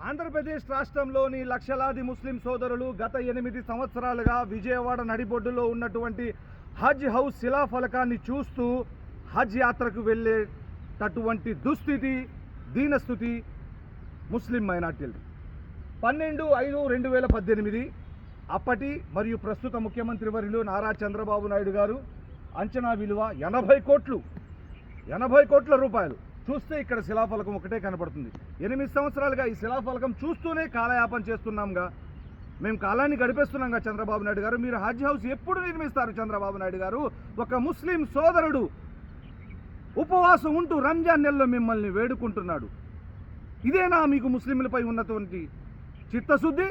ఆంధ్రప్రదేశ్ రాష్ట్రంలోని లక్షలాది ముస్లిం సోదరులు గత 8 సంవత్సరాలుగా విజయవాడ నడిబొడ్డులో ఉన్నటువంటి హజ్ హౌస్ శిలాఫలకాన్ని చూస్తూ హజ్ యాత్రకు వెళ్ళేటటువంటి దుస్థితి, దీనస్థితి ముస్లిం మైనార్టీలు. 12/5/2018 అప్పటి మరియు ప్రస్తుత ముఖ్యమంత్రి వర్యులు నారా చంద్రబాబు నాయుడు గారు అంచనా విలువ 80 కోట్ల రూపాయలు. చూస్తే ఇక్కడ శిలాఫలకం ఒకటే కనబడుతుంది. 8 సంవత్సరాలుగా ఈ శిలాఫలకం చూస్తూనే కాలయాపన చేస్తున్నాంగా, మేము కాలాన్ని గడిపేస్తున్నాంగా. చంద్రబాబు నాయుడు గారు, మీరు హజ్ హౌస్ ఎప్పుడు నిర్మిస్తారు? చంద్రబాబు నాయుడు గారు, ఒక ముస్లిం సోదరుడు ఉపవాసం ఉంటూ రంజాన్ నెలలో మిమ్మల్ని వేడుకుంటున్నాడు. ఇదేనా మీకు ముస్లింలపై ఉన్నటువంటి చిత్తశుద్ధి?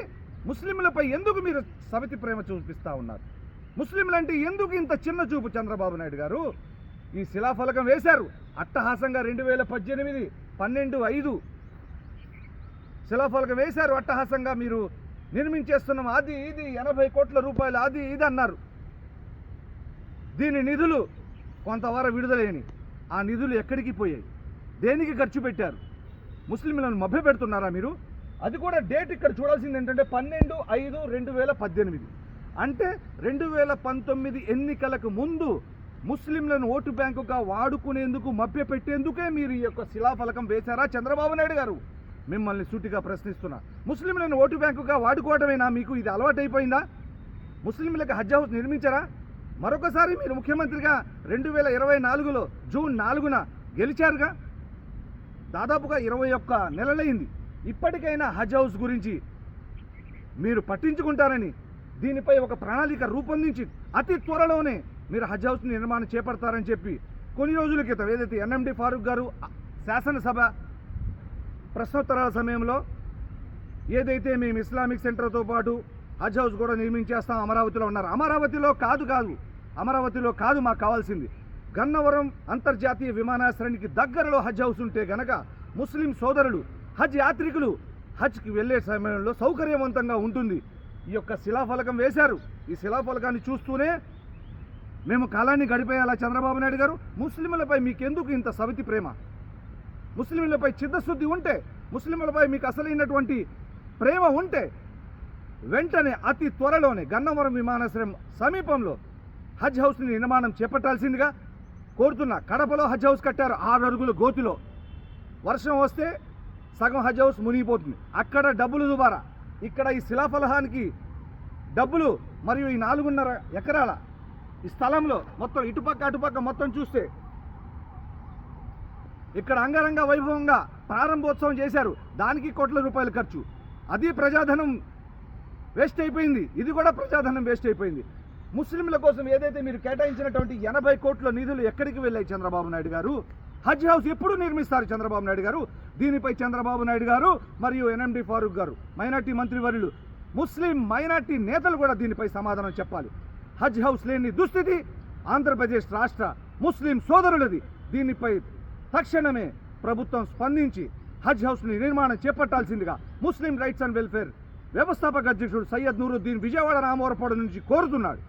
ముస్లింలపై ఎందుకు మీరు సవితి ప్రేమ చూపిస్తూ ఉన్నారు? ముస్లింలంటే ఎందుకు ఇంత చిన్న చూపు? చంద్రబాబు నాయుడు గారు ఈ శిలాఫలకం వేశారు అట్టహాసంగా. 2018 12/5 శిలాఫలకం వేశారు అట్టహాసంగా. మీరు నిర్మించేస్తున్నాం, అది ఇది 80 కోట్ల రూపాయలు, అది ఇది అన్నారు. దీని నిధులు కొంతవరకు విడుదలైనవి. ఆ నిధులు ఎక్కడికి పోయాయి? దేనికి ఖర్చు పెట్టారు? ముస్లింలను మభ్య పెడుతున్నారా మీరు? అది కూడా డేట్ ఇక్కడ చూడాల్సింది ఏంటంటే 12/5/2018. అంటే 2019 ఎన్నికలకు ముందు ముస్లింలను ఓటు బ్యాంకుగా వాడుకునేందుకు మభ్య పెట్టేందుకే మీరు ఈ యొక్క శిలాఫలకం వేశారా చంద్రబాబు నాయుడు గారు? మిమ్మల్ని సూటిగా ప్రశ్నిస్తున్నా. ముస్లింలను ఓటు బ్యాంకుగా వాడుకోవడమేనా మీకు ఇది అలవాటైపోయిందా? ముస్లింలకు హజ్ హౌస్ నిర్మించారా? మరొకసారి మీరు ముఖ్యమంత్రిగా 2024లో జూన్ 4న గెలిచారుగా. దాదాపుగా 21 నెలలైంది. ఇప్పటికైనా హజ్ హౌస్ గురించి మీరు పట్టించుకుంటారని, దీనిపై ఒక ప్రణాళిక రూపొందించి అతి త్వరలోనే మీరు హజ్ హౌస్ నిర్మాణం చేపడతారని చెప్పి కొన్ని రోజుల క్రితం ఏదైతే ఎన్ఎండి ఫారూక్ గారు శాసనసభ ప్రశ్నోత్తరాల సమయంలో ఏదైతే మేము ఇస్లామిక్ సెంటర్తో పాటు హజ్ హౌస్ కూడా నిర్మించేస్తాం అమరావతిలో ఉన్నారు. అమరావతిలో కాదు మాకు కావాల్సింది. గన్నవరం అంతర్జాతీయ విమానాశ్రయానికి దగ్గరలో హజ్ హౌస్ ఉంటే గనక ముస్లిం సోదరులు, హజ్ యాత్రికులు హజ్కి వెళ్ళే సమయంలో సౌకర్యవంతంగా ఉంటుంది. ఈ యొక్క శిలాఫలకం వేశారు. ఈ శిలాఫలకాన్ని చూస్తూనే మేము కాలాన్ని గడిపేయాలా చంద్రబాబు నాయుడు గారు? ముస్లింలపై మీకెందుకు ఇంత సవితి ప్రేమ? ముస్లింలపై చిత్తశుద్ధి ఉంటే, ముస్లింలపై మీకు అసలైనటువంటి ప్రేమ ఉంటే వెంటనే అతి త్వరలోనే గన్నవరం విమానాశ్రయం సమీపంలో హజ్ హౌస్ని నిర్మాణం చేపట్టాల్సిందిగా కోరుతున్నా. కడపలో హజ్ హౌస్ కట్టారు 6 అడుగుల గోతిలో. వర్షం వస్తే సగం హజ్ హౌస్ మునిగిపోతుంది. అక్కడ డబ్బులు దుబారా, ఇక్కడ ఈ శిలాఫలకానికి డబ్బులు, మరియు ఈ 4.5 ఎకరాల ఈ స్థలంలో మొత్తం ఇటుపక్క అటుపక్క మొత్తం చూస్తే ఇక్కడ అంగరంగ వైభవంగా ప్రారంభోత్సవం చేశారు. దానికి కోట్ల రూపాయలు ఖర్చు. అది ప్రజాధనం వేస్ట్ అయిపోయింది. ఇది కూడా ప్రజాధనం వేస్ట్ అయిపోయింది. ముస్లింల కోసం ఏదైతే మీరు కేటాయించినటువంటి 80 కోట్ల నిధులు ఎక్కడికి వెళ్ళాయి చంద్రబాబు నాయుడు గారు? హజ్ హౌస్ ఎప్పుడు నిర్మిస్తారు చంద్రబాబు నాయుడు గారు? దీనిపై చంద్రబాబు నాయుడు గారు మరియు ఎన్ఎండి ఫారూక్ గారు, మైనార్టీ మంత్రివర్యులు, ముస్లిం మైనార్టీ నేతలు కూడా దీనిపై సమాధానం చెప్పాలి. హజ్ హౌస్ లేని దుస్థితి ఆంధ్రప్రదేశ్ రాష్ట్ర ముస్లిం సోదరులది. దీనిపై తక్షణమే ప్రభుత్వం స్పందించి హజ్ హౌస్ని నిర్మాణం చేపట్టాల్సిందిగా ముస్లిం రైట్స్ అండ్ వెల్ఫేర్ వ్యవస్థాపక అధ్యక్షుడు సయ్యద్ నూరుద్దీన్ విజయవాడ రామవరపాడు నుంచి కోరుతున్నాడు.